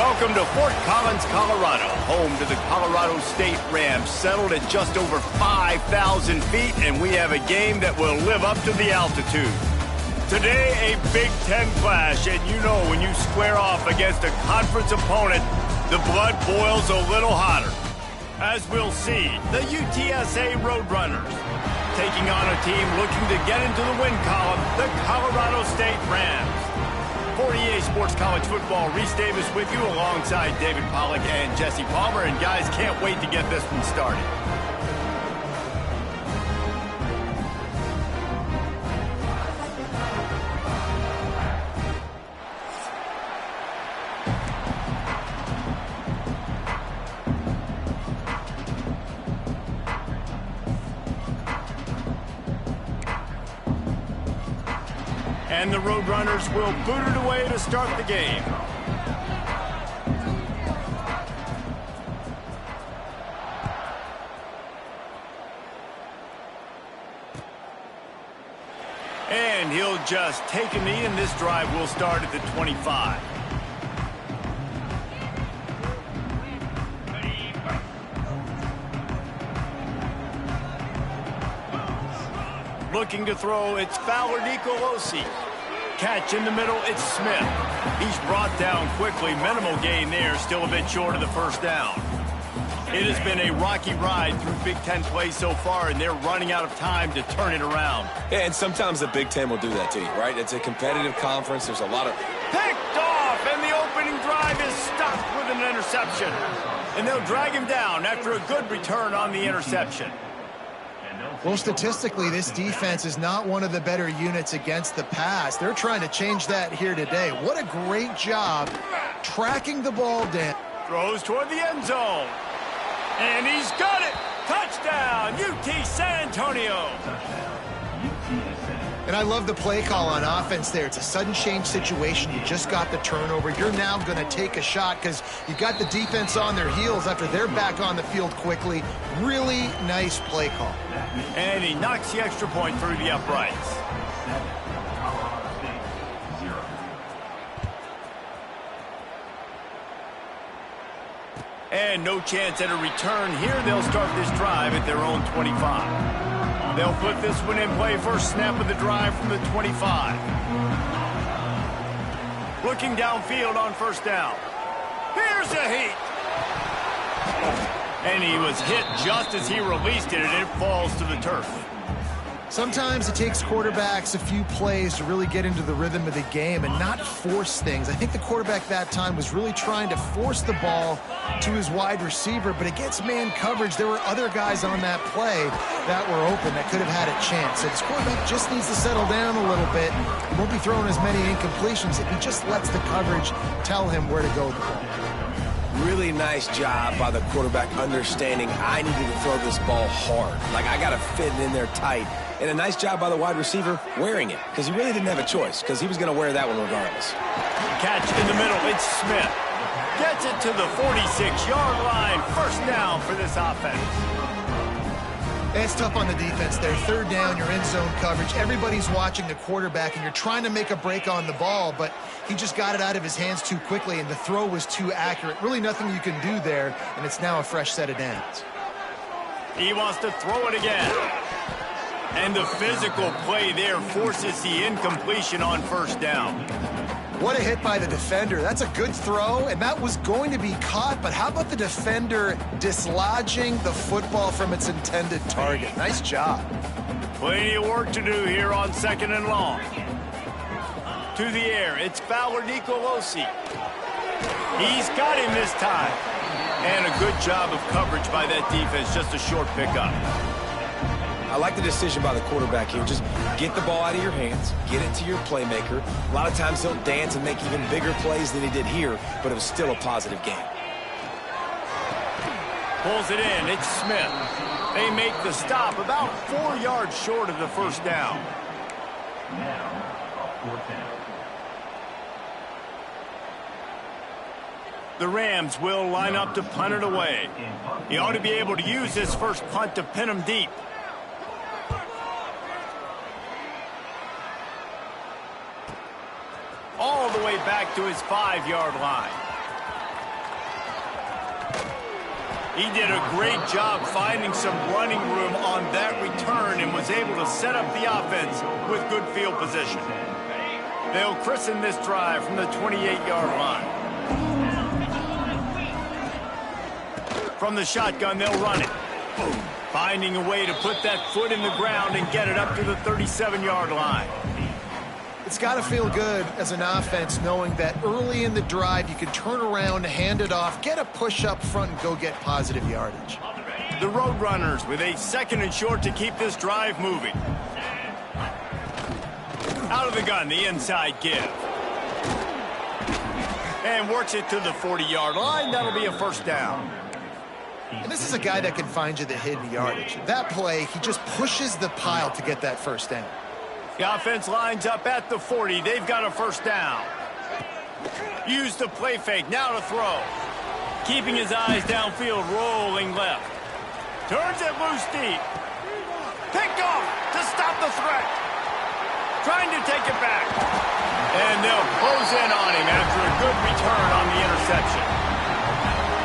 Welcome to Fort Collins, Colorado, home to the Colorado State Rams, settled at just over 5,000 feet, and we have a game that will live up to the altitude. Today, a Big Ten clash, and you know when you square off against a conference opponent, the blood boils a little hotter. As we'll see, the UTSA Roadrunners taking on a team looking to get into the win column, the Colorado State Rams. For EA Sports College Football, Reese Davis with you alongside David Pollack and Jesse Palmer. And guys, can't wait to get this one started. And the Roadrunners will boot it away to start the game. And he'll just take a knee, and this drive will start at the 25. Looking to throw, it's Fowler Nicolosi. Catch in the middle, it's Smith. He's brought down quickly. Minimal gain there, still a bit short of the first down. It has been a rocky ride through Big Ten play so far, and they're running out of time to turn it around. Yeah, and sometimes the Big Ten will do that to you, right? It's a competitive conference. There's a lot of... Picked off, and the opening drive is stopped with an interception. And they'll drag him down after a good return on the interception. Well, statistically, this defense is not one of the better units against the pass. They're trying to change that here today. What a great job tracking the ball down. Throws toward the end zone. And he's got it. Touchdown, UT San Antonio. And I love the play call on offense there. It's a sudden change situation. You just got the turnover. You're now going to take a shot because you got the defense on their heels after they're back on the field quickly. Really nice play call. And he knocks the extra point through the uprights. And no chance at a return here. They'll start this drive at their own 25. They'll put this one in play. First snap of the drive from the 25. Looking downfield on first down. Here's a heat. And he was hit just as he released it, and it falls to the turf. Sometimes it takes quarterbacks a few plays to really get into the rhythm of the game and not force things. I think the quarterback that time was really trying to force the ball to his wide receiver, but against man coverage, there were other guys on that play that were open that could have had a chance. So this quarterback just needs to settle down a little bit. He won't be throwing as many incompletions if he just lets the coverage tell him where to go with the ball. Really nice job by the quarterback understanding I needed to throw this ball hard. Like, I got to fit it in there tight. And a nice job by the wide receiver wearing it, because he really didn't have a choice, because he was going to wear that one regardless. Catch in the middle, it's Smith. Gets it to the 46-yard line. First down for this offense. It's tough on the defense there. Third down, you're in zone coverage. Everybody's watching the quarterback, and you're trying to make a break on the ball, but he just got it out of his hands too quickly, and the throw was too accurate. Really nothing you can do there, and it's now a fresh set of downs. He wants to throw it again. And the physical play there forces the incompletion on first down. What a hit by the defender. That's a good throw, and that was going to be caught, but how about the defender dislodging the football from its intended target? Nice job. Plenty of work to do here on second and long. To the air, it's Fowler Nicolosi. He's got him this time. And a good job of coverage by that defense, just a short pickup. I like the decision by the quarterback here. Just get the ball out of your hands, get it to your playmaker. A lot of times he'll dance and make even bigger plays than he did here, but it was still a positive game. Pulls it in, it's Smith. They make the stop about 4 yards short of the first down. The Rams will line up to punt it away. He ought to be able to use this first punt to pin him deep. All the way back to his 5-yard line. He did a great job finding some running room on that return and was able to set up the offense with good field position. They'll christen this drive from the 28-yard line. From the shotgun, they'll run it. Finding a way to put that foot in the ground and get it up to the 37-yard line. It's got to feel good as an offense knowing that early in the drive you can turn around, hand it off, get a push up front, and go get positive yardage. The Roadrunners with a 2nd and short to keep this drive moving. Out of the gun, the inside give. And works it to the 40-yard line. That'll be a first down. And this is a guy that can find you the hidden yardage. That play, he just pushes the pile to get that first down. The offense lines up at the 40. They've got a first down. Use the play fake. Now to throw. Keeping his eyes downfield, rolling left. Turns it loose deep. Picked off to stop the threat. Trying to take it back. And they'll close in on him after a good return on the interception.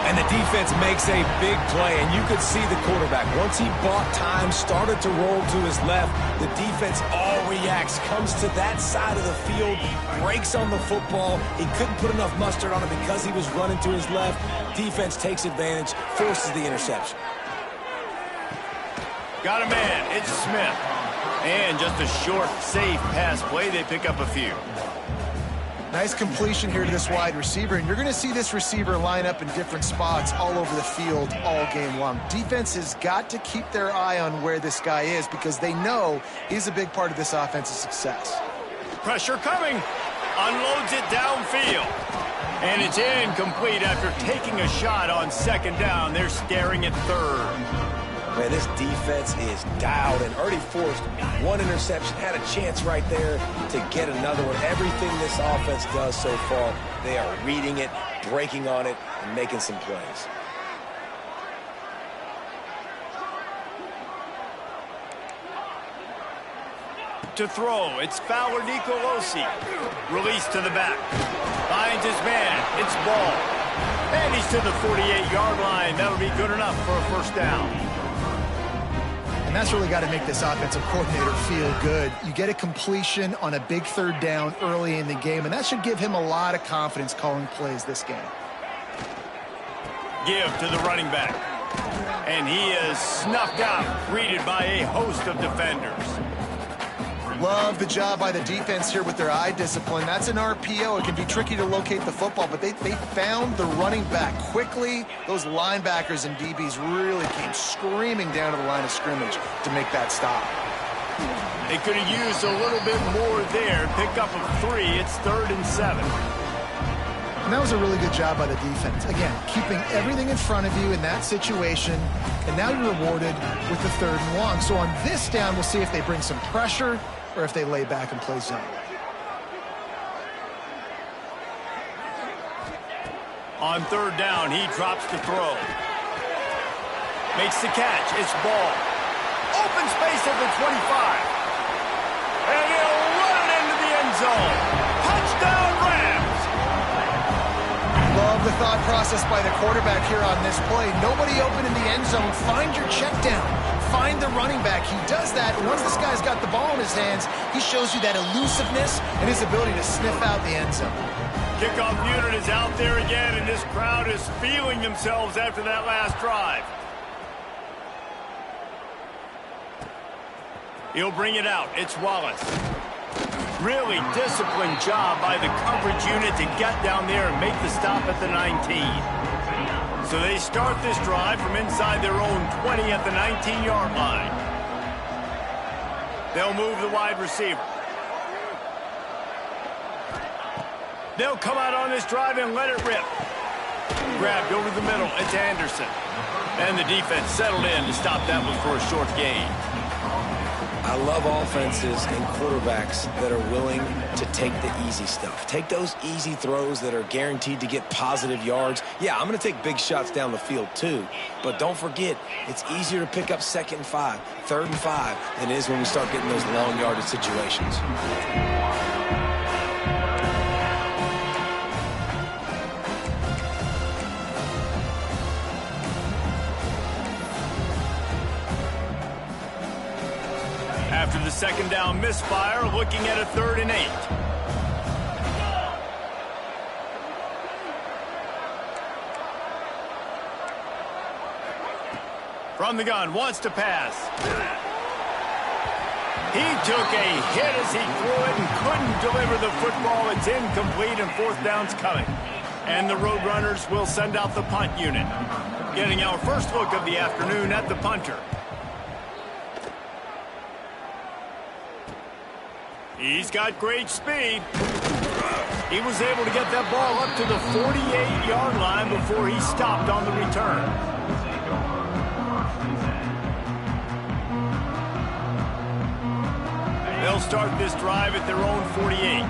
And the defense makes a big play, and you could see the quarterback. Once he bought time, started to roll to his left, the defense all reacts, comes to that side of the field, breaks on the football. He couldn't put enough mustard on it because he was running to his left. Defense takes advantage, forces the interception. Got a man. It's Smith. And just a short, safe pass play. They pick up a few. Nice completion here to this wide receiver, and you're going to see this receiver line up in different spots all over the field all game long. Defense has got to keep their eye on where this guy is because they know he's a big part of this offense's success. Pressure coming. Unloads it downfield. And it's incomplete after taking a shot on 2nd down. They're staring at 3rd. Man, this defense is dialed and already forced one interception. Had a chance right there to get another one. Everything this offense does so far, they are reading it, breaking on it, and making some plays. To throw, it's Fowler Nicolosi. Release to the back. Finds his man. It's Ball. And he's to the 48-yard line. That'll be good enough for a first down. And that's really got to make this offensive coordinator feel good. You get a completion on a big 3rd down early in the game, and that should give him a lot of confidence calling plays this game. Give to the running back. And he is snuffed out, greeted by a host of defenders. Love the job by the defense here with their eye discipline. That's an RPO. It can be tricky to locate the football, but they found the running back quickly. Those linebackers and DBs really came screaming down to the line of scrimmage to make that stop. They could have used a little bit more there. Pick up a 3. It's 3rd and 7. And that was a really good job by the defense. Again, keeping everything in front of you in that situation, and now you're rewarded with the 3rd and long. So on this down, we'll see if they bring some pressure or if they lay back and play zone. On 3rd down, he drops to throw. Makes the catch. It's Ball. Open space at the 25. And he'll run it into the end zone. Touchdown, Rams! Love the thought process by the quarterback here on this play. Nobody open in the end zone. Find your check down. Find the running back. He does that. And once this guy's got the ball in his hands, he shows you that elusiveness and his ability to sniff out the end zone. Kickoff unit is out there again, and this crowd is feeling themselves after that last drive. He'll bring it out. It's Wallace. Really disciplined job by the coverage unit to get down there and make the stop at the 19. So they start this drive from inside their own 20 at the 19-yard line. They'll move the wide receiver. They'll come out on this drive and let it rip. Grabbed over the middle. It's Anderson. And the defense settled in to stop that one for a short gain. I love offenses and quarterbacks that are willing to take the easy stuff. Take those easy throws that are guaranteed to get positive yards. Yeah, I'm going to take big shots down the field too. But don't forget, it's easier to pick up 2nd and 5, 3rd and 5 than it is when we start getting those long yardage situations. After the second down misfire, looking at a 3rd and 8. From the gun, wants to pass. He took a hit as he threw it and couldn't deliver the football. It's incomplete and 4th down's coming. And the Roadrunners will send out the punt unit. Getting our first look of the afternoon at the punter. He's got great speed. He was able to get that ball up to the 48-yard line before he stopped on the return. They'll start this drive at their own 48.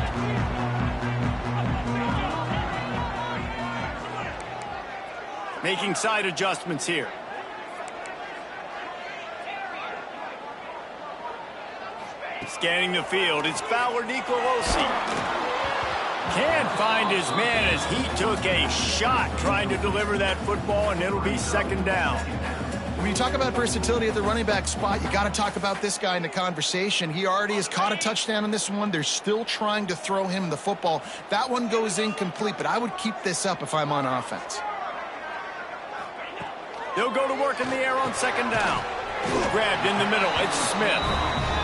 Making side adjustments here. Scanning the field, it's Fowler Nicolosi. Can't find his man as he took a shot trying to deliver that football, and it'll be 2nd down. When you talk about versatility at the running back spot, you got to talk about this guy in the conversation. He already has caught a touchdown in this one. They're still trying to throw him the football. That one goes incomplete, but I would keep this up if I'm on offense. They'll go to work in the air on 2nd down. Grabbed in the middle, it's Smith.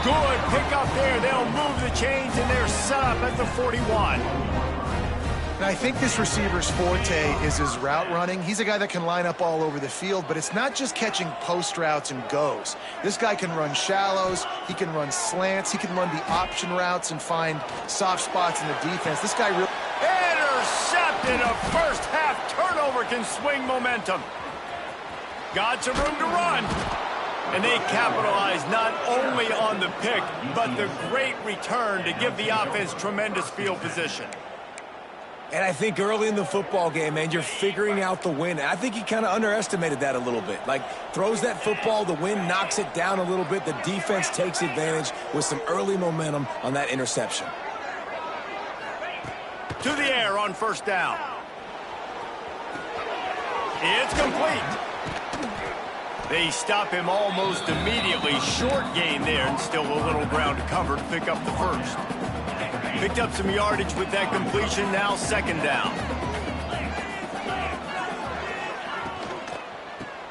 Good pick up there. They'll move the chains, and they're set up at the 41. And I think this receiver's forte is his route running. He's a guy that can line up all over the field, but it's not just catching post routes and goes. This guy can run shallows, he can run slants, he can run the option routes and find soft spots in the defense. This guy really... Intercepted! A first-half turnover can swing momentum. Got some room to run. And they capitalize not only on the pick, but the great return to give the offense tremendous field position. And I think early in the football game, man, you're figuring out the wind. I think he kind of underestimated that a little bit. Like, throws that football, the wind knocks it down a little bit. The defense takes advantage with some early momentum on that interception. To the air on 1st down. It's complete. They stop him almost immediately. Short gain there, and still a little ground to cover to pick up the 1st. Picked up some yardage with that completion, now 2nd down.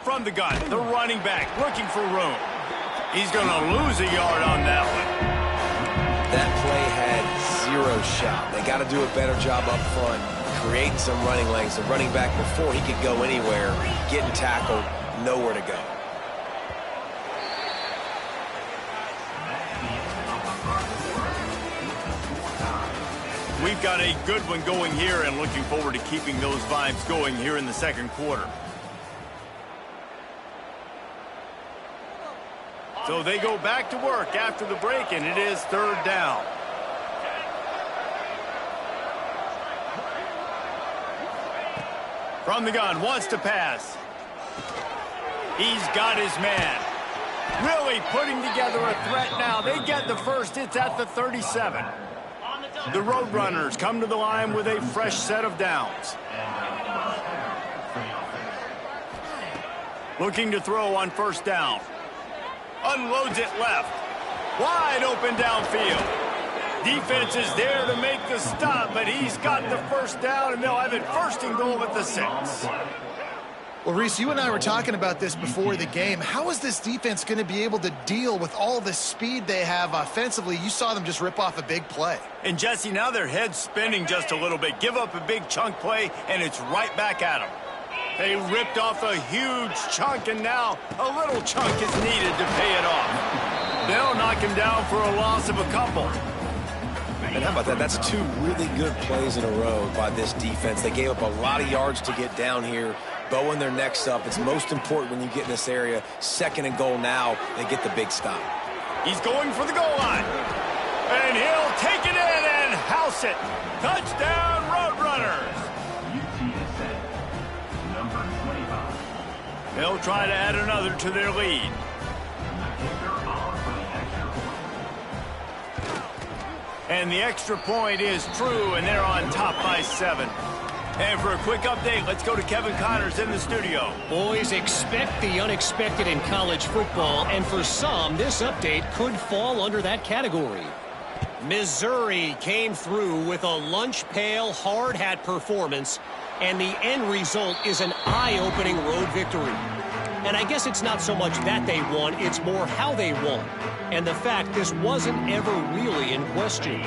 From the gun, the running back looking for room. He's going to lose a yard on that one. That play had 0 shot. They got to do a better job up front, creating some running lanes. The running back, before he could go anywhere, getting tackled, nowhere to go. We've got a good one going here and looking forward to keeping those vibes going here in the 2nd quarter. So they go back to work after the break, and it is 3rd down. From the gun, wants to pass. He's got his man. Really putting together a threat now. They get the 1st. It's at the 37. The Roadrunners come to the line with a fresh set of downs. Looking to throw on 1st down. Unloads it left. Wide open downfield. Defense is there to make the stop, but he's got the 1st down, and they'll have it 1st and goal at the 6. Well, Reese, you and I were talking about this before the game. How is this defense going to be able to deal with all the speed they have offensively? You saw them just rip off a big play. And, Jesse, now their head's spinning just a little bit. Give up a big chunk play, and it's right back at them. They ripped off a huge chunk, and now a little chunk is needed to pay it off. They'll knock him down for a loss of a couple. And how about that? That's 2 really good plays in a row by this defense. They gave up a lot of yards to get down here. Bowing their necks up. It's most important when you get in this area. 2nd and goal now. They get the big stop. He's going for the goal line. And he'll take it in and house it. Touchdown, Roadrunners. UTSA, number 25. They'll try to add another to their lead. And the extra point is true, and they're on top by 7. And for a quick update, let's go to Kevin Connors in the studio. Boys, expect the unexpected in college football, and for some, this update could fall under that category. Missouri came through with a lunch pail hard hat performance, and the end result is an eye-opening road victory. And I guess it's not so much that they won, it's more how they won. And the fact this wasn't ever really in question.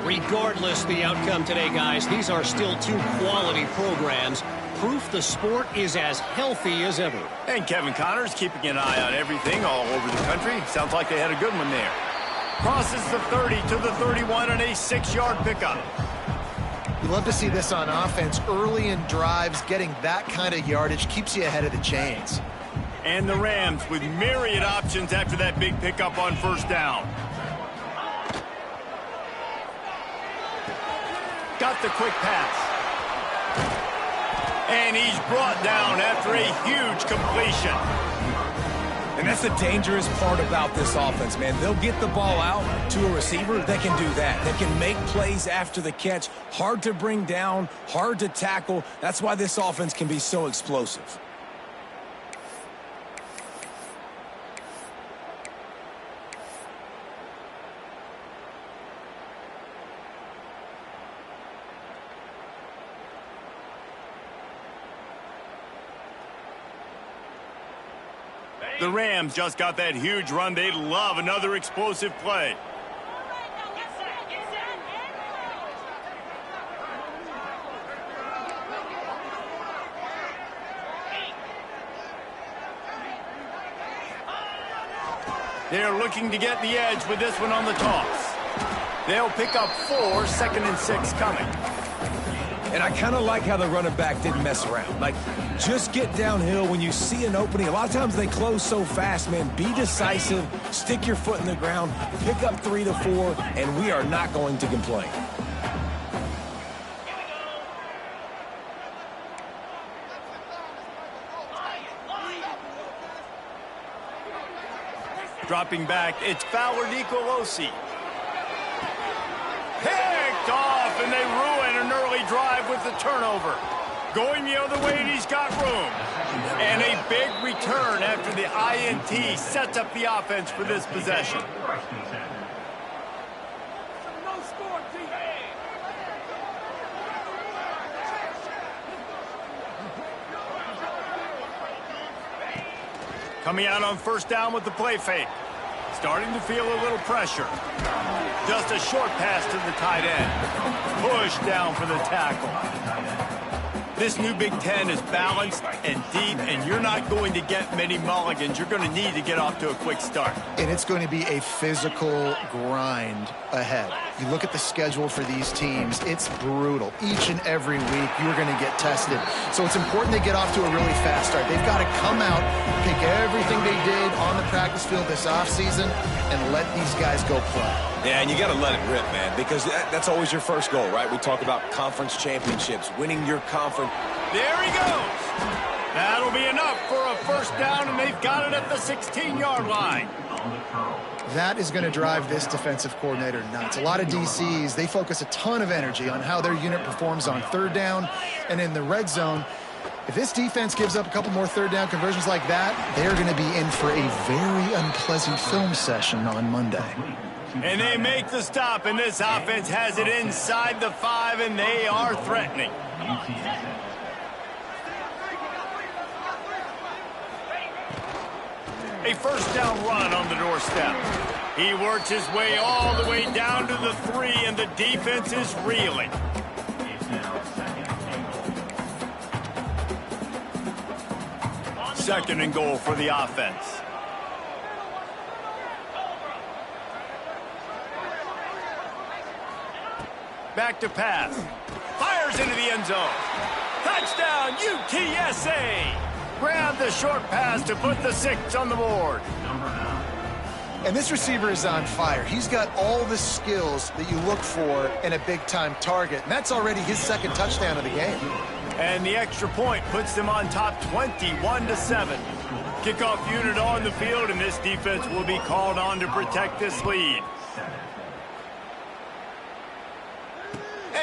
Regardless the outcome today, guys, these are still two quality programs. Proof the sport is as healthy as ever. And Kevin Connors keeping an eye on everything all over the country. Sounds like they had a good one there. Crosses the 30 to the 31 on a 6-yard pickup. You love to see this on offense. Early in drives, getting that kind of yardage keeps you ahead of the chains. And the Rams with myriad options after that big pickup on first down. Got the quick pass. And he's brought down after a huge completion. And that's the dangerous part about this offense, man. They'll get the ball out to a receiver that can do that. That can make plays after the catch. Hard to bring down, hard to tackle. That's why this offense can be so explosive. The Rams just got that huge run. They love another explosive play. They're looking to get the edge with this one on the toss. They'll pick up 4, 2nd and 6 coming. And I kind of like how the running back didn't mess around. Like, just get downhill when you see an opening. A lot of times they close so fast, man. Be decisive, stick your foot in the ground, pick up 3 to 4, and we are not going to complain. Dropping back, it's Fowler Nicolosi. Picked off, and they ruin an early drive with the turnover. Going the other way, and he's got room. And a big return after the INT sets up the offense for this possession. Coming out on first down with the play fake. Starting to feel a little pressure. Just a short pass to the tight end. Push down for the tackle. This new Big Ten is balanced and deep, and you're not going to get many mulligans. You're going to need to get off to a quick start. And it's going to be a physical grind ahead. You look at the schedule for these teams, it's brutal. Each and every week, you're going to get tested. So it's important they get off to a really fast start. They've got to come out, take everything they did on the practice field this offseason, and let these guys go play. Yeah, and you got to let it rip, man, because that's always your first goal, right? We talk about conference championships, winning your conference. There he goes. That'll be enough for a first down, and they've got it at the 16-yard line. That is going to drive this defensive coordinator nuts. A lot of DCs, they focus a ton of energy on how their unit performs on third down and in the red zone. If this defense gives up a couple more third down conversions like that, they're going to be in for a very unpleasant film session on Monday. And they make the stop, and this offense has it inside the 5, and they are threatening. A first down run on the doorstep. He works his way all the way down to the 3, and the defense is reeling. Second and goal for the offense. Back to pass. Fires into the end zone. Touchdown, UTSA. Grab the short pass to put the 6 on the board. And this receiver is on fire. He's got all the skills that you look for in a big-time target. And that's already his second touchdown of the game. And the extra point puts them on top 21-7. Kickoff unit on the field, and this defense will be called on to protect this lead.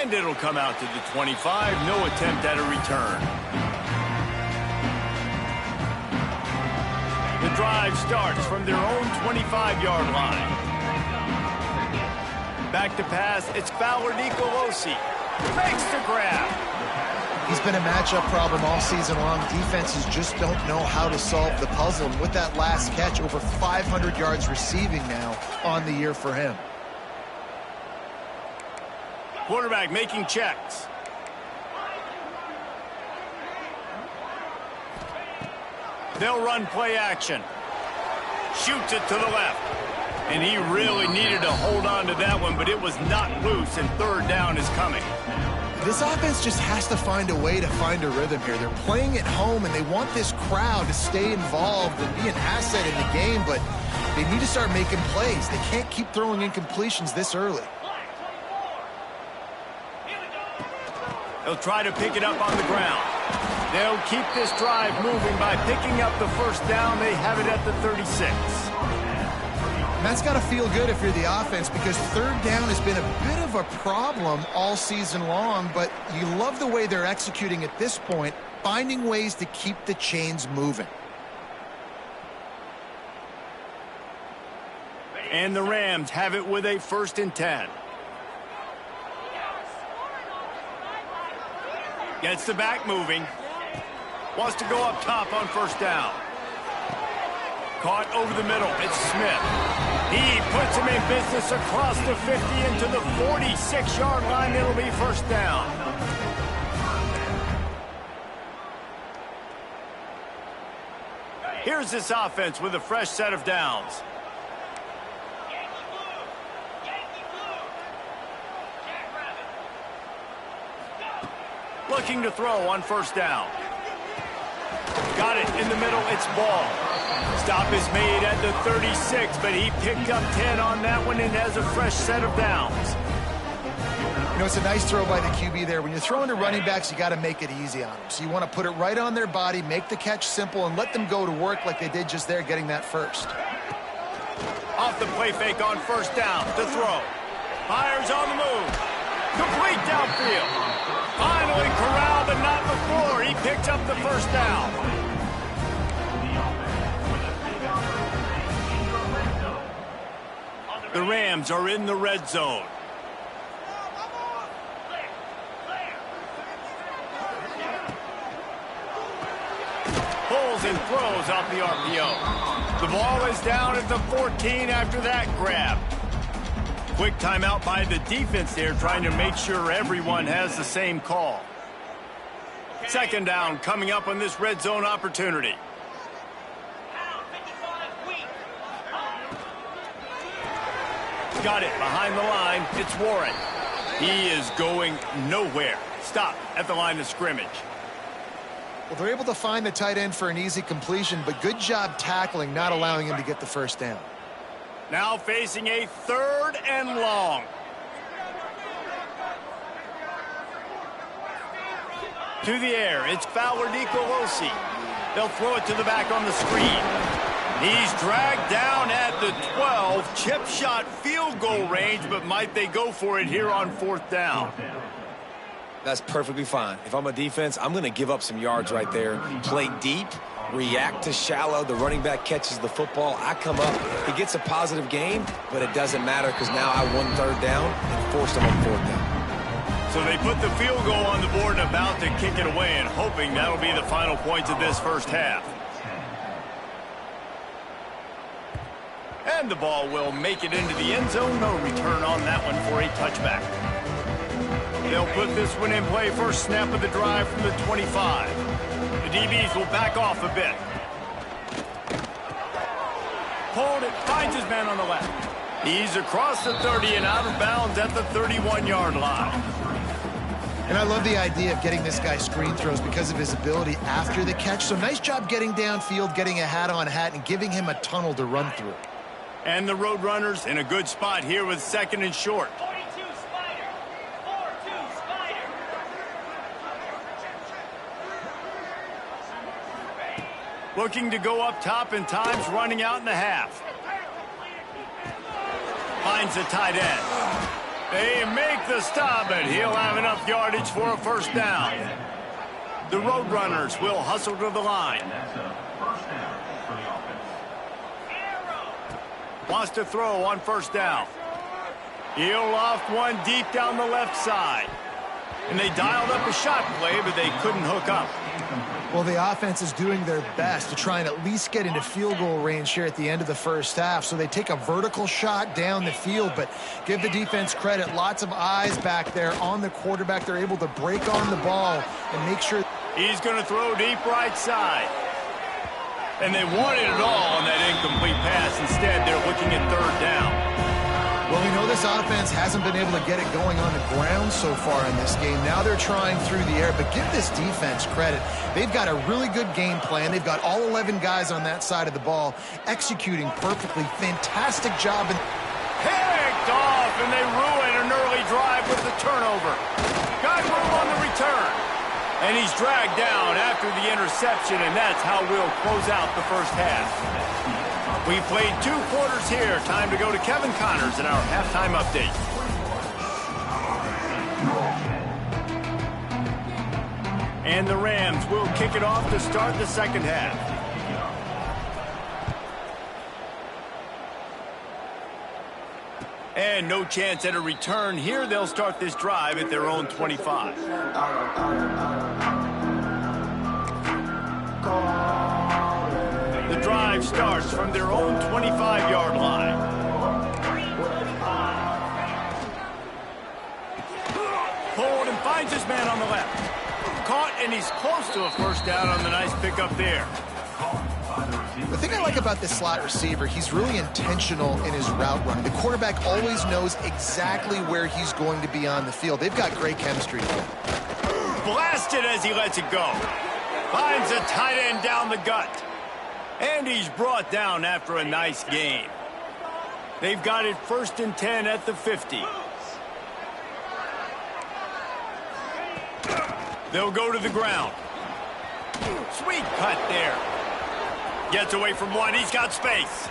And it'll come out to the 25. No attempt at a return. The drive starts from their own 25-yard line. Back to pass. It's Fowler Nicolosi. Makes the grab. He's been a matchup problem all season long. Defenses just don't know how to solve the puzzle. And with that last catch, over 500 yards receiving now on the year for him. Quarterback making checks. They'll run play action. Shoots it to the left. And he really needed to hold on to that one, but it was not loose, and third down is coming. This offense just has to find a way to find a rhythm here. They're playing at home, and they want this crowd to stay involved and be an asset in the game, but they need to start making plays. They can't keep throwing incompletions this early. They'll try to pick it up on the ground. They'll keep this drive moving by picking up the first down. They have it at the 36. And that's got to feel good if you're the offense, because third down has been a bit of a problem all season long, but you love the way they're executing at this point, finding ways to keep the chains moving. And the Rams have it with a 1st and 10. Gets the back moving. Wants to go up top on first down. Caught over the middle. It's Smith. He puts him in business across the 50 into the 46-yard line. It'll be first down. Here's this offense with a fresh set of downs. Looking to throw on first down. Got it in the middle. It's Ball. Stop is made at the 36, but he picked up 10 on that one and has a fresh set of downs. You know, it's a nice throw by the QB there. When you're throwing to running backs, you got to make it easy on them. So you want to put it right on their body, make the catch simple, and let them go to work like they did just there, getting that first. Off the play fake on first down to throw. Fires on the move. Complete downfield. Finally corralled, but not before. He picked up the first down. The Rams are in the red zone. Pulls and throws off the RPO. The ball is down at the 14 after that grab. Quick timeout by the defense there, trying to make sure everyone has the same call. Second down coming up on this red zone opportunity. Got it behind the line. It's Warren. He is going nowhere. Stop at the line of scrimmage. Well, they're able to find the tight end for an easy completion, but good job tackling, not allowing him to get the first down. Now facing a 3rd and long. To the air, it's Fowler Nicolosi. They'll throw it to the back on the screen. He's dragged down at the 12. Chip shot field goal range, but might they go for it here on 4th down? That's perfectly fine. If I'm a defense, I'm going to give up some yards right there. Play deep, react to shallow. The running back catches the football. I come up. He gets a positive gain, but it doesn't matter because now I won 3rd down and forced him on 4th down. So they put the field goal on the board and about to kick it away, and hoping that'll be the final points of this first half. And the ball will make it into the end zone. No return on that one for a touchback. They'll put this one in play. First snap of the drive from the 25. The DBs will back off a bit. Pulled it, finds his man on the left. He's across the 30 and out of bounds at the 31-yard line. And I love the idea of getting this guy screen throws because of his ability after the catch. So nice job getting downfield, getting a hat-on-hat, and giving him a tunnel to run through. And the Roadrunners in a good spot here with 2nd and short. Looking to go up top, and time's running out in the half. Finds the tight end. They make the stop, and he'll have enough yardage for a first down. The Roadrunners will hustle to the line. And that's a first down for the offense. Wants to throw on first down. He'll loft one deep down the left side. And they dialed up a shot play, but they couldn't hook up. Well, the offense is doing their best to try and at least get into field goal range here at the end of the first half. So they take a vertical shot down the field, but give the defense credit. Lots of eyes back there on the quarterback. They're able to break on the ball and make sure. He's going to throw deep right side. And they wanted it all on that incomplete pass. Instead, they're looking at third down. Well, we know this offense hasn't been able to get it going on the ground so far in this game. Now they're trying through the air, but give this defense credit. They've got a really good game plan. They've got all 11 guys on that side of the ball executing perfectly. Fantastic job. Picked off, and they ruin an early drive with the turnover. Got room on the return. And he's dragged down after the interception, and that's how we'll close out the first half. We played 2 quarters here. Time to go to Kevin Connors in our halftime update. And the Rams will kick it off to start the second half. And no chance at a return here. They'll start this drive at their own 25. The drive starts from their own 25-yard line. Pulled and finds his man on the left. Caught, and he's close to a first down on the nice pickup there. The thing I like about this slot receiver, he's really intentional in his route running. The quarterback always knows exactly where he's going to be on the field. They've got great chemistry here. Blasted as he lets it go. Finds a tight end down the gut. And he's brought down after a nice gain. They've got it 1st and 10 at the 50. They'll go to the ground. Sweet cut there. Gets away from one. He's got space.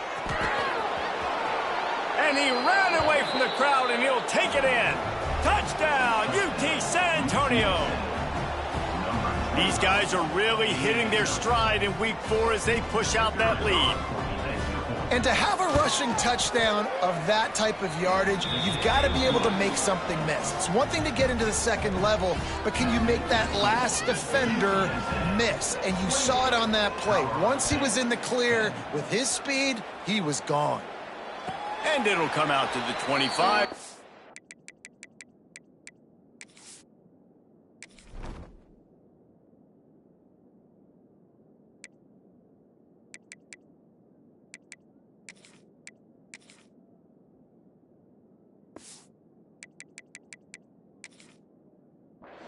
And he ran away from the crowd, and he'll take it in. Touchdown, UT San Antonio. These guys are really hitting their stride in week 4 as they push out that lead. And to have a rushing touchdown of that type of yardage, you've got to be able to make something miss. It's one thing to get into the second level, but can you make that last defender miss? And you saw it on that play. Once he was in the clear with his speed, he was gone. And it'll come out to the 25.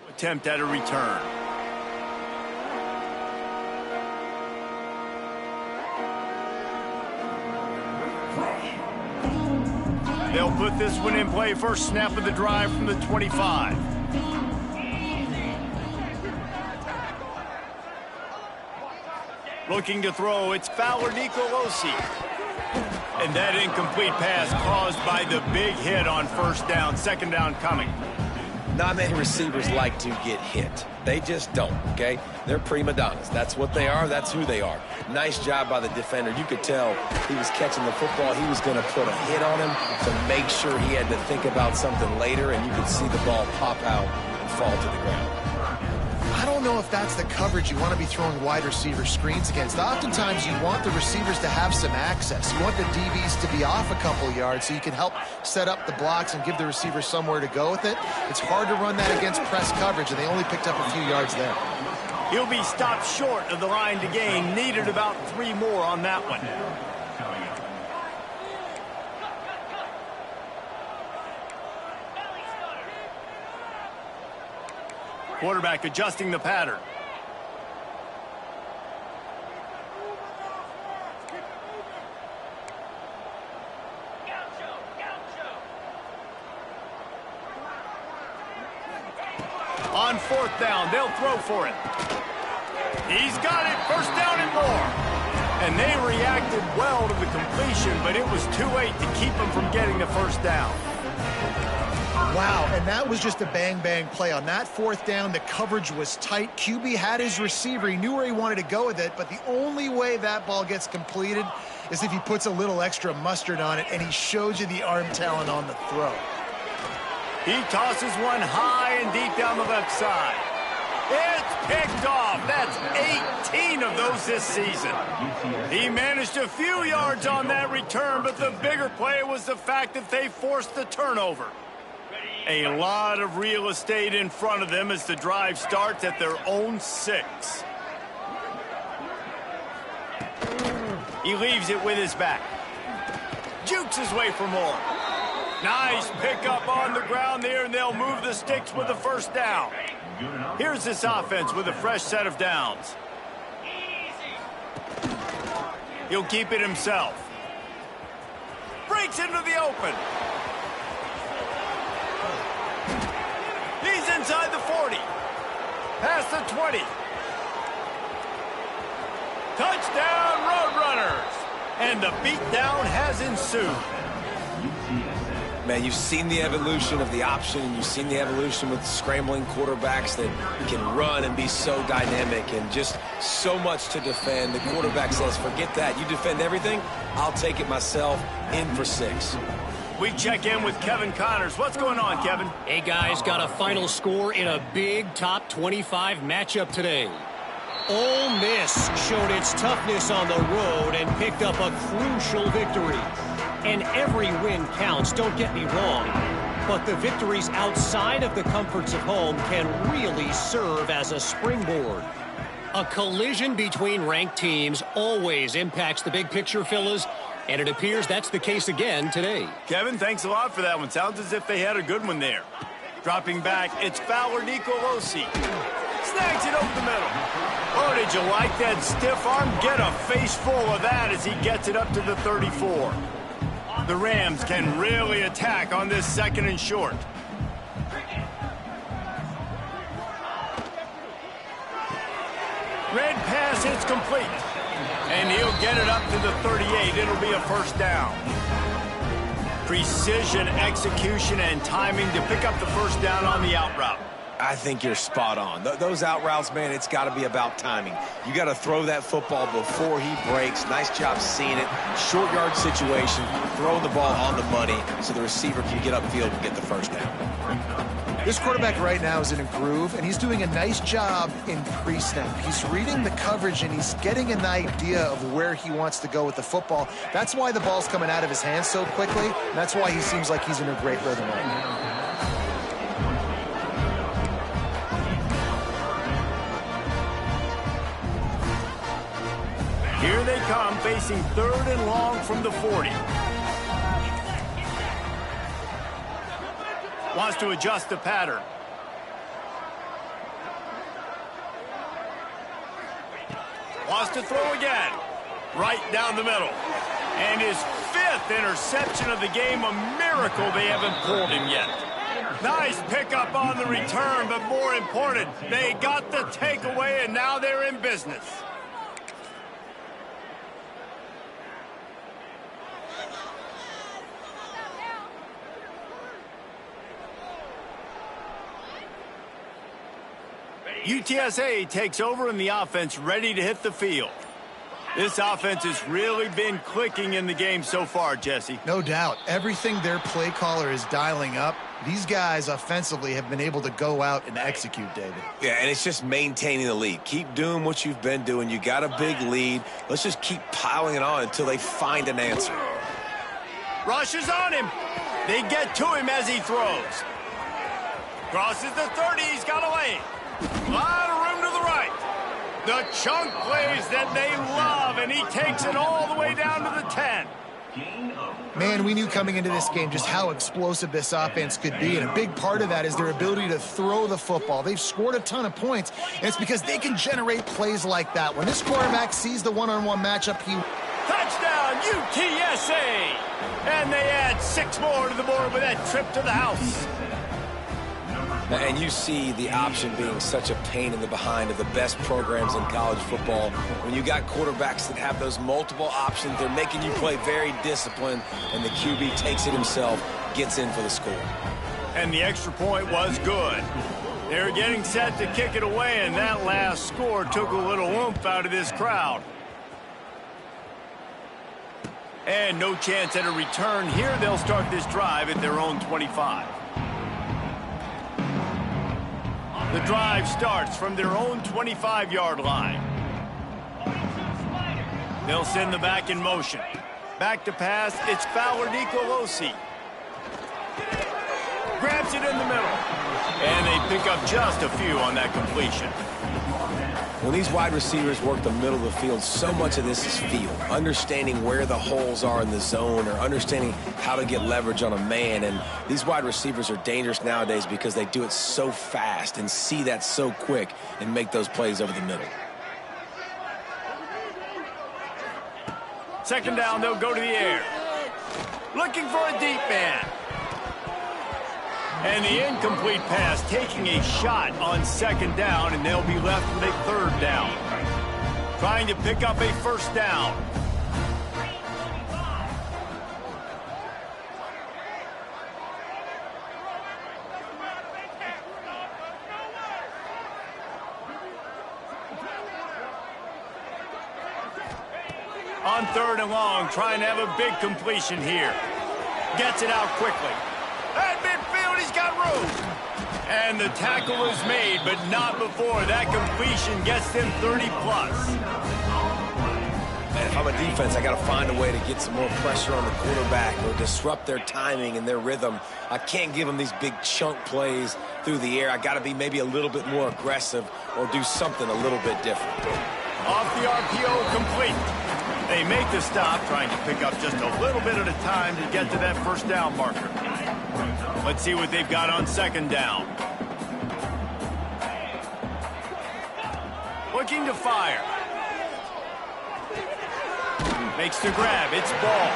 Attempt at a return. They'll put this one in play. First snap of the drive from the 25. Looking to throw, it's Fowler Nicolosi. And that incomplete pass caused by the big hit on first down. Second down coming. Not many receivers like to get hit. They just don't, okay? They're prima donnas. That's what they are. That's who they are. Nice job by the defender. You could tell he was catching the football. He was going to put a hit on him to make sure he had to think about something later, and you could see the ball pop out and fall to the ground. I don't know if that's the coverage you want to be throwing wide receiver screens against. Oftentimes, you want the receivers to have some access. You want the DBs to be off a couple yards so you can help set up the blocks and give the receiver somewhere to go with it. It's hard to run that against press coverage, and they only picked up a few yards there. He'll be stopped short of the line to gain. Needed about 3 more on that one. Quarterback adjusting the pattern. On 4th down, they'll throw for it. He's got it, 1st down and more. And they reacted well to the completion, but it was too late to keep him from getting the 1st down. Wow, and that was just a bang-bang play. On that fourth down, the coverage was tight. QB had his receiver. He knew where he wanted to go with it, but the only way that ball gets completed is if he puts a little extra mustard on it, and he shows you the arm talent on the throw. He tosses one high and deep down the left side. It's picked off. That's 18 of those this season. He managed a few yards on that return, but the bigger play was the fact that they forced the turnover. A lot of real estate in front of them as the drive starts at their own 6. He leaves it with his back. Jukes his way for more. Nice pickup on the ground there, and they'll move the sticks with the first down. Here's this offense with a fresh set of downs. He'll keep it himself. Breaks into the open. He's inside the 40. Past the 20. Touchdown, Roadrunners. And the beatdown has ensued. Man, you've seen the evolution of the option, and you've seen the evolution with scrambling quarterbacks that can run and be so dynamic and just so much to defend. The quarterback says, forget that. You defend everything, I'll take it myself. In for 6. We check in with Kevin Connors. What's going on, Kevin? Hey, guys, got a final score in a big top 25 matchup today. Ole Miss showed its toughness on the road and picked up a crucial victory. And every win counts, don't get me wrong. But the victories outside of the comforts of home can really serve as a springboard. A collision between ranked teams always impacts the big picture, fellas, and it appears that's the case again today. Kevin, thanks a lot for that one. Sounds as if they had a good one there. Dropping back, it's Fowler Nicolosi. Snags it over the middle. Oh, did you like that stiff arm? Get a face full of that as he gets it up to the 34. The Rams can really attack on this 2nd and short. Red pass hits complete. And he'll get it up to the 38. It'll be a first down. Precision, execution, and timing to pick up the first down on the out route. I think you're spot on. Those out routes, man, it's got to be about timing. You got to throw that football before he breaks. Nice job seeing it. Short yard situation, throwing the ball on the money so the receiver can get upfield and get the first down. This quarterback right now is in a groove, and he's doing a nice job in pre-snap. He's reading the coverage, and he's getting an idea of where he wants to go with the football. That's why the ball's coming out of his hands so quickly, and that's why he seems like he's in a great rhythm right now. Here they come, facing 3rd and long from the 40. Wants to adjust the pattern. Wants to throw again. Right down the middle. And his 5th interception of the game, a miracle they haven't pulled him yet. Nice pickup on the return, but more important, they got the takeaway, and now they're in business. UTSA takes over and the offense ready to hit the field. This offense has really been clicking in the game so far, Jesse. No doubt. Everything their play caller is dialing up, these guys offensively have been able to go out and execute, David. Yeah, and it's just maintaining the lead. Keep doing what you've been doing. You got a big lead. Let's just keep piling it on until they find an answer. Rush is on him. They get to him as he throws. Crosses the 30. He's got a lane. A lot of room to the right. The chunk plays that they love, and he takes it all the way down to the 10. Man, we knew coming into this game just how explosive this offense could be, and a big part of that is their ability to throw the football. They've scored a ton of points, and it's because they can generate plays like that. When this quarterback sees the one-on-one matchup, he... Touchdown, UTSA! And they add 6 more to the board with that trip to the house. And you see the option being such a pain in the behind of the best programs in college football. When you got quarterbacks that have those multiple options, they're making you play very disciplined, and the QB takes it himself, gets in for the score. And the extra point was good. They're getting set to kick it away, and that last score took a little oomph out of this crowd. And no chance at a return here. They'll start this drive at their own 25. The drive starts from their own 25-yard line. They'll send the back in motion. Back to pass, it's Fowler Nicolosi. Grabs it in the middle. And they pick up just a few on that completion. When these wide receivers work the middle of the field, so much of this is feel. Understanding where the holes are in the zone or understanding how to get leverage on a man. And these wide receivers are dangerous nowadays because they do it so fast and see that so quick and make those plays over the middle. Second down, they'll go to the air. Looking for a deep man. And the incomplete pass taking a shot on second down, and they'll be left with a third down. Trying to pick up a first down. On third and long, trying to have a big completion here. Gets it out quickly. At midfield, he's got room. And the tackle is made, but not before that completion gets them 30-plus. And if I'm a defense, I got to find a way to get some more pressure on the quarterback or disrupt their timing and their rhythm. I can't give them these big chunk plays through the air. I got to be maybe a little bit more aggressive or do something a little bit different. Off the RPO, complete. They make the stop, trying to pick up just a little bit at a time to get to that first down marker. Let's see what they've got on second down. Looking to fire. Makes the grab. It's ball.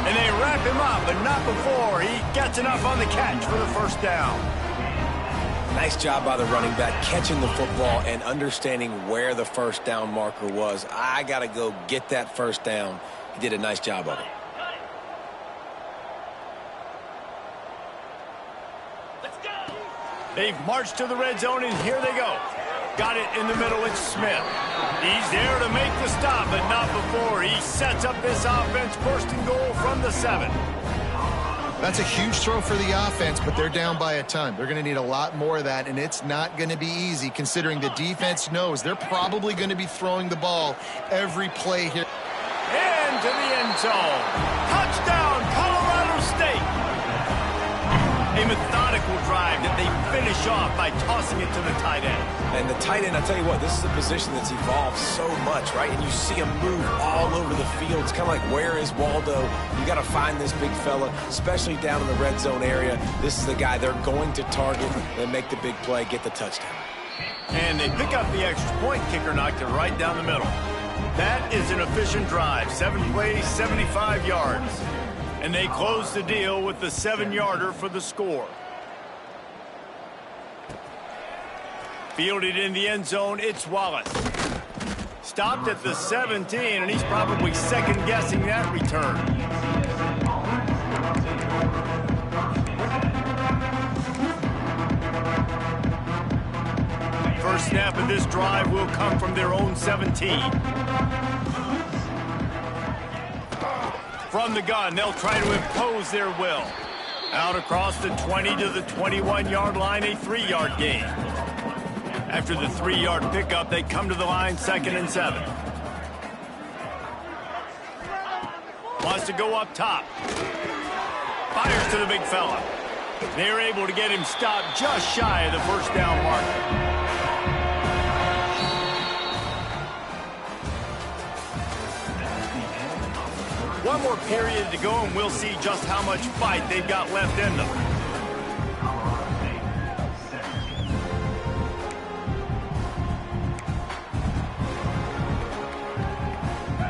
And they wrap him up, but not before he gets enough on the catch for the first down. Nice job by the running back, catching the football and understanding where the first down marker was. I got to go get that first down. He did a nice job of it. They've marched to the red zone, and here they go. Got it in the middle. It's Smith. He's there to make the stop, but not before he sets up this offense. First and goal from the 7. That's a huge throw for the offense, but they're down by a ton. They're going to need a lot more of that, and it's not going to be easy considering the defense knows they're probably going to be throwing the ball every play here. And to the end zone. Touchdown, Colorado State. A methodical drive that they finish off by tossing it to the tight end. And the tight end, I tell you what, this is a position that's evolved so much, right? And you see him move all over the field. It's kind of like, where is Waldo? You got to find this big fella, especially down in the red zone area. This is the guy they're going to target and make the big play, get the touchdown. And they pick up the extra point. Kicker knocked it right down the middle. That is an efficient drive. 7 plays, 75 yards. And they close the deal with the 7-yarder for the score. Fielded in the end zone, it's Wallace. Stopped at the 17, and he's probably second-guessing that return. First snap of this drive will come from their own 17. From the gun, they'll try to impose their will. Out across the 20 to the 21-yard line, a 3-yard gain. After the 3-yard pickup, they come to the line, 2nd and 7. Wants to go up top. Fires to the big fella. They're able to get him stopped just shy of the first down marker. One more period to go, and we'll see just how much fight they've got left in them.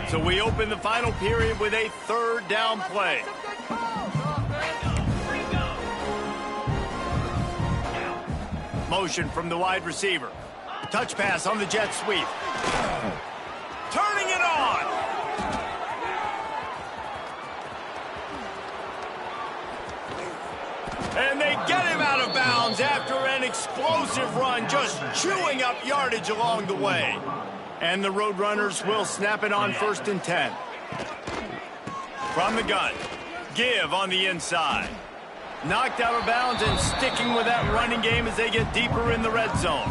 So we open the final period with a 3rd down play. Motion from the wide receiver. Touch pass on the jet sweep. Turning it on. And they get him out of bounds after an explosive run, just chewing up yardage along the way. And the Roadrunners will snap it on 1st and 10. From the gun, give on the inside. Knocked out of bounds and sticking with that running game as they get deeper in the red zone.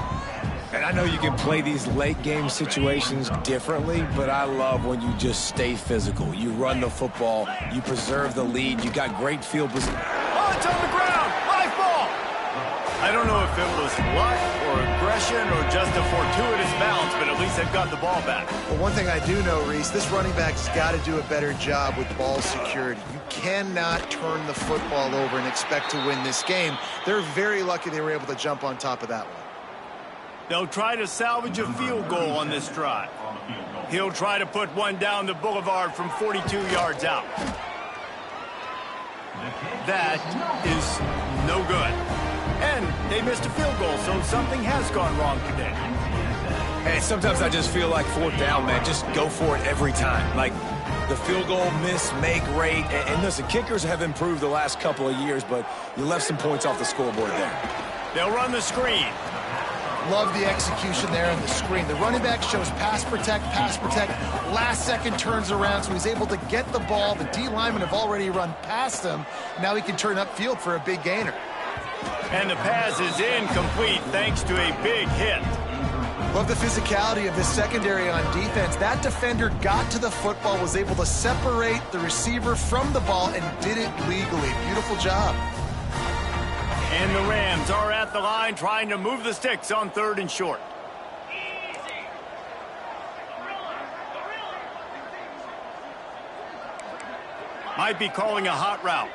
And I know you can play these late game situations differently, but I love when you just stay physical. You run the football, you preserve the lead, you got great field position. Oh, it's on the ground! Live ball! I don't know if it was luck or aggression or just a fortuitous bounce, but at least they've got the ball back. Well, one thing I do know, Reese, this running back's got to do a better job with ball security. You cannot turn the football over and expect to win this game. They're very lucky they were able to jump on top of that one. They'll try to salvage a field goal on this drive. He'll try to put one down the boulevard from 42 yards out. That is no good. And they missed a field goal, so something has gone wrong today. Hey, sometimes I just feel like 4th down, man. Just go for it every time. Like the field goal miss-make rate. And listen, kickers have improved the last couple of years, but you left some points off the scoreboard there. They'll run the screen. Love the execution there on the screen. The running back shows pass protect, last second turns around, so he's able to get the ball. The D linemen have already run past him. Now he can turn upfield for a big gainer. And the pass is incomplete thanks to a big hit. Love the physicality of this secondary on defense. That defender got to the football, was able to separate the receiver from the ball, and did it legally. Beautiful job. And the Rams are at the line trying to move the sticks on 3rd and short. Might be calling a hot route.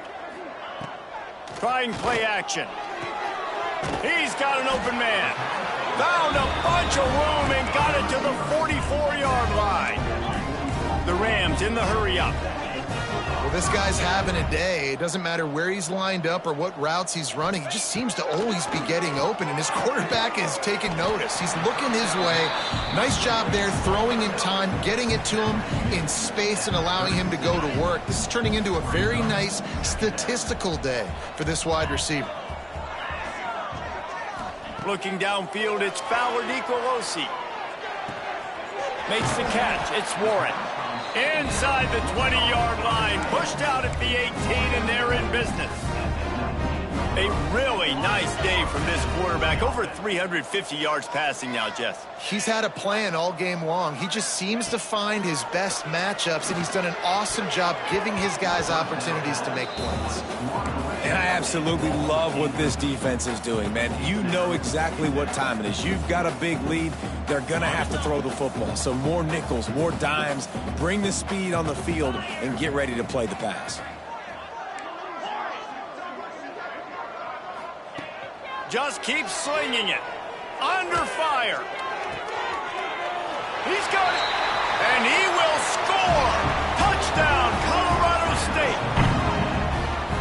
Trying play action. He's got an open man. Found a bunch of room and got it to the 44-yard line. The Rams in the hurry up. Well, this guy's having a day. It doesn't matter where he's lined up or what routes he's running. He just seems to always be getting open, and his quarterback is taking notice. He's looking his way. Nice job there, throwing in time, getting it to him in space, and allowing him to go to work. This is turning into a very nice statistical day for this wide receiver. Looking downfield, it's Fowler Nicolosi. Makes the catch. It's Warren. Inside the 20-yard line, pushed out at the 18, and they're in business. A really nice day from this quarterback. Over 350 yards passing now, Jess. He's had a plan all game long. He just seems to find his best matchups, and he's done an awesome job giving his guys opportunities to make plays. And I absolutely love what this defense is doing, man. You know exactly what time it is. You've got a big lead. They're going to have to throw the football. So more nickels, more dimes, bring the speed on the field, and get ready to play the pass. Just keep slinging it. Under fire. He's got it. And he will score. Touchdown, Colorado State.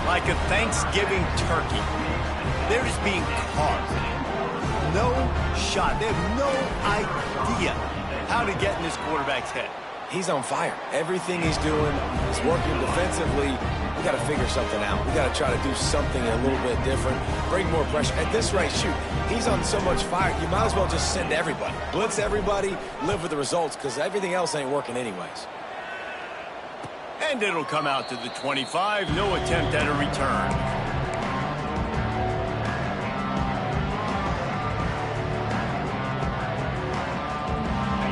Like a Thanksgiving turkey. They're just being carved. No shot. They have no idea how to get in this quarterback's head. He's on fire. Everything he's doing is working defensively. We got to figure something out. We got to try to do something a little bit different. Bring more pressure. At this rate, shoot, he's on so much fire, you might as well just send everybody. Blitz everybody, live with the results, because everything else ain't working anyways. And it'll come out to the 25. No attempt at a return.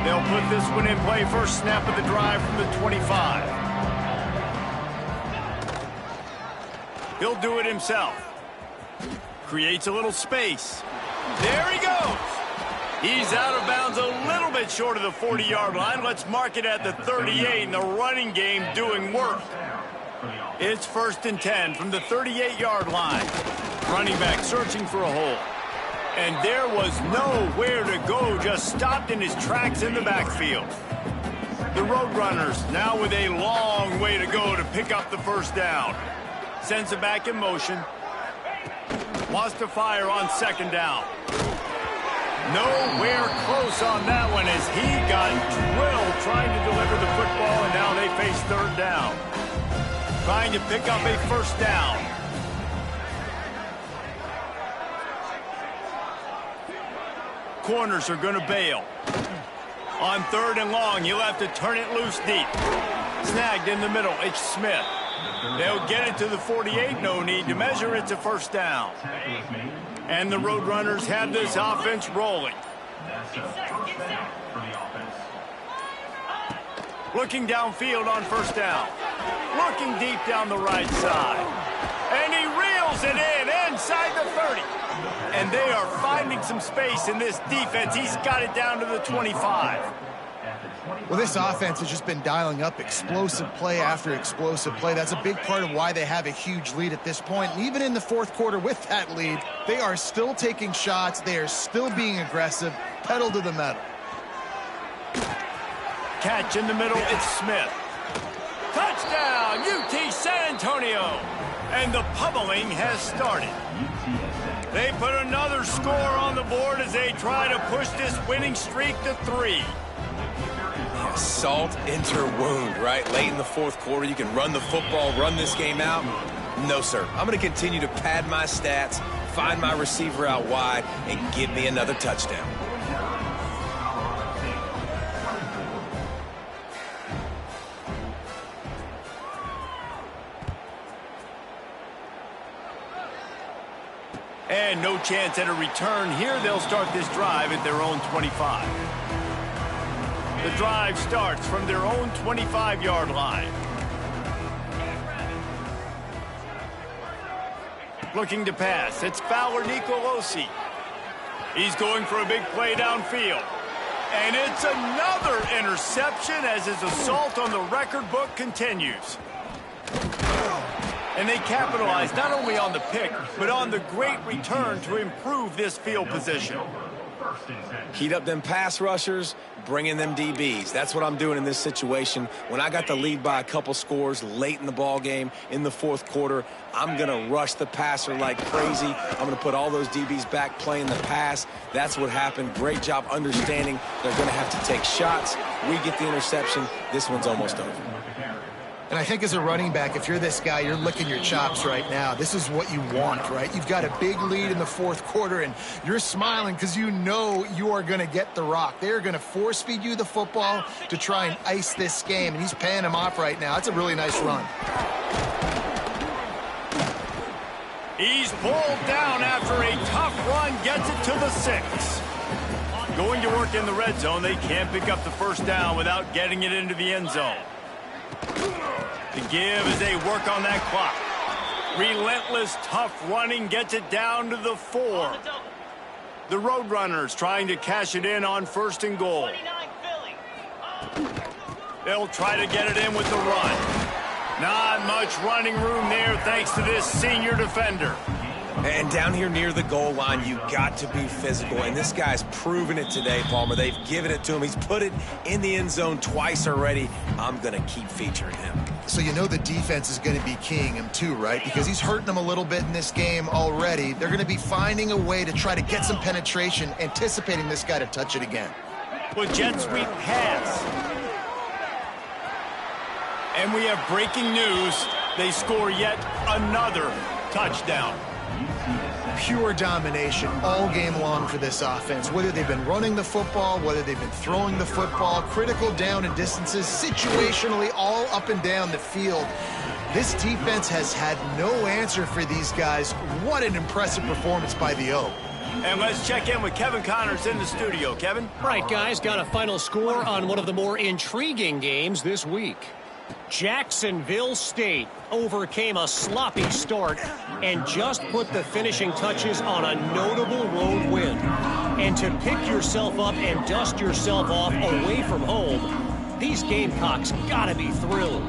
They'll put this one in play. First snap of the drive from the 25. He'll do it himself. Creates a little space. There he goes. He's out of bounds a little bit short of the 40-yard line. Let's mark it at the 38, and the running game doing work. It's 1st and 10 from the 38-yard line. Running back searching for a hole. And there was nowhere to go, just stopped in his tracks in the backfield. The Roadrunners now with a long way to go to pick up the first down. Sends it back in motion. Wants to fire on 2nd down. Nowhere close on that one as he got drilled trying to deliver the football, and now they face 3rd down. Trying to pick up a 1st down. corners are going to bail. On 3rd and long, he'll have to turn it loose deep. Snagged in the middle, it's Smith. They'll get it to the 48, no need to measure, it's a first down. And the Roadrunners have this offense rolling. Looking downfield on first down. Looking deep down the right side. And he reels it in inside the 30. And they are finding some space in this defense. He's got it down to the 25. Well, this offense has just been dialing up explosive play after explosive play. That's a big part of why they have a huge lead at this point. And even in the 4th quarter with that lead, they are still taking shots. They are still being aggressive. Pedal to the metal. Catch in the middle, it's Smith. Touchdown, UT San Antonio. And the pummeling has started. They put another score on the board as they try to push this winning streak to 3. Salt into wound, right? Late in the 4th quarter, you can run the football, run this game out. No, sir. I'm going to continue to pad my stats, find my receiver out wide, and give me another touchdown. And no chance at a return here. They'll start this drive at their own 25. The drive starts from their own 25-yard line. Looking to pass. It's Fowler Nicolosi. He's going for a big play downfield. And it's another interception as his assault on the record book continues. And they capitalize not only on the pick, but on the great return to improve this field position. Heat up them pass rushers, bring in them DBs. That's what I'm doing in this situation. When I got the lead by a couple scores late in the ball game in the 4th quarter, I'm going to rush the passer like crazy. I'm going to put all those DBs back playing the pass. That's what happened. Great job understanding they're going to have to take shots. We get the interception. This one's almost over. And I think as a running back, if you're this guy, you're licking your chops right now. This is what you want, right? You've got a big lead in the 4th quarter, and you're smiling because you know you are going to get the rock. They're going to force feed you the football to try and ice this game, and he's paying him off right now. That's a really nice run. He's pulled down after a tough run, gets it to the 6. Going to work in the red zone. They can't pick up the first down without getting it into the end zone. The give as they work on that clock. Relentless, tough running gets it down to the 4. The Roadrunners trying to cash it in on 1st and goal. They'll try to get it in with the run. Not much running room there thanks to this senior defender. And down here near the goal line, you got to be physical. And this guy's proven it today, Palmer. They've given it to him. He's put it in the end zone twice already. I'm going to keep featuring him. So you know the defense is going to be keying him too, right? Because he's hurting them a little bit in this game already. They're going to be finding a way to try to get some penetration, anticipating this guy to touch it again. With jet sweep pass. And we have breaking news. They score yet another touchdown. Pure domination all game long for this offense. Whether they've been running the football, whether they've been throwing the football, critical down and distances, situationally all up and down the field. This defense has had no answer for these guys. What an impressive performance by the O. And let's check in with Kevin Connors in the studio. Kevin? Right, guys, got a final score on one of the more intriguing games this week. Jacksonville State overcame a sloppy start and just put the finishing touches on a notable road win. And to pick yourself up and dust yourself off away from home, these Gamecocks gotta be thrilled.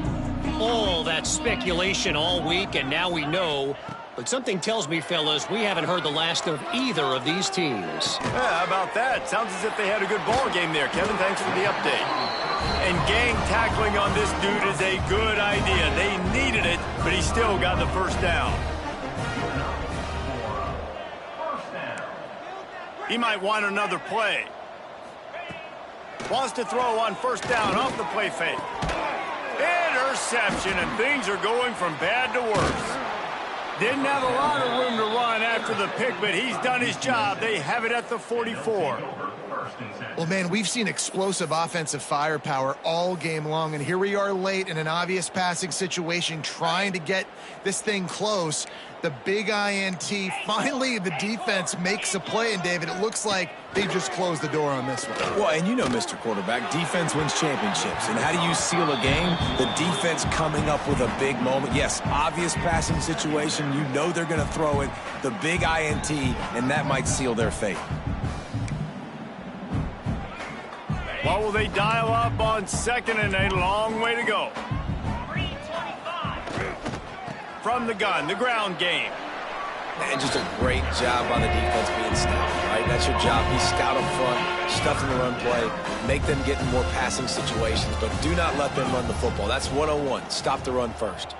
All that speculation all week, and now we know. But something tells me, fellas, we haven't heard the last of either of these teams. Yeah, how about that? Sounds as if they had a good ball game there. Kevin, thanks for the update. And gang tackling on this dude is a good idea. They needed it, but he still got the first down. He might want another play. Wants to throw on first down off the play fake. Interception, and things are going from bad to worse. Didn't have a lot of room to run after the pick, but he's done his job. They have it at the 44. Well, man, we've seen explosive offensive firepower all game long, and here we are late in an obvious passing situation trying to get this thing close. The big INT, finally the defense makes a play, and David, it looks like they just closed the door on this one. Well, and you know, Mr. Quarterback, defense wins championships. And how do you seal a game? The defense coming up with a big moment. Yes, obvious passing situation. You know they're going to throw it. The big INT, and that might seal their fate. What will they dial up on second and a long way to go? From the gun, the ground game. And just a great job on the defense being stout, right? That's your job. Be stout up front, stuff in the run play, make them get in more passing situations, but do not let them run the football. That's 101. Stop the run first.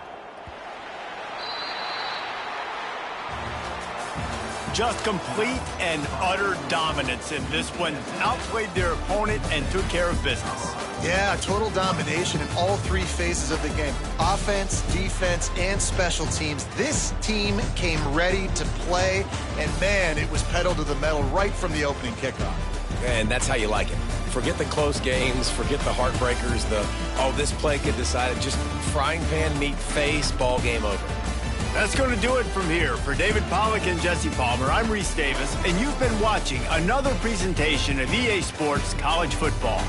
Just complete and utter dominance in this one. Outplayed their opponent and took care of business. Yeah, total domination in all three phases of the game. Offense, defense, and special teams. This team came ready to play, and man, it was pedal to the metal right from the opening kickoff. And that's how you like it. Forget the close games, forget the heartbreakers, this play could decide it. Just frying pan, meat face, ball game over. That's going to do it from here. For David Pollack and Jesse Palmer, I'm Reese Davis, and you've been watching another presentation of EA Sports College Football.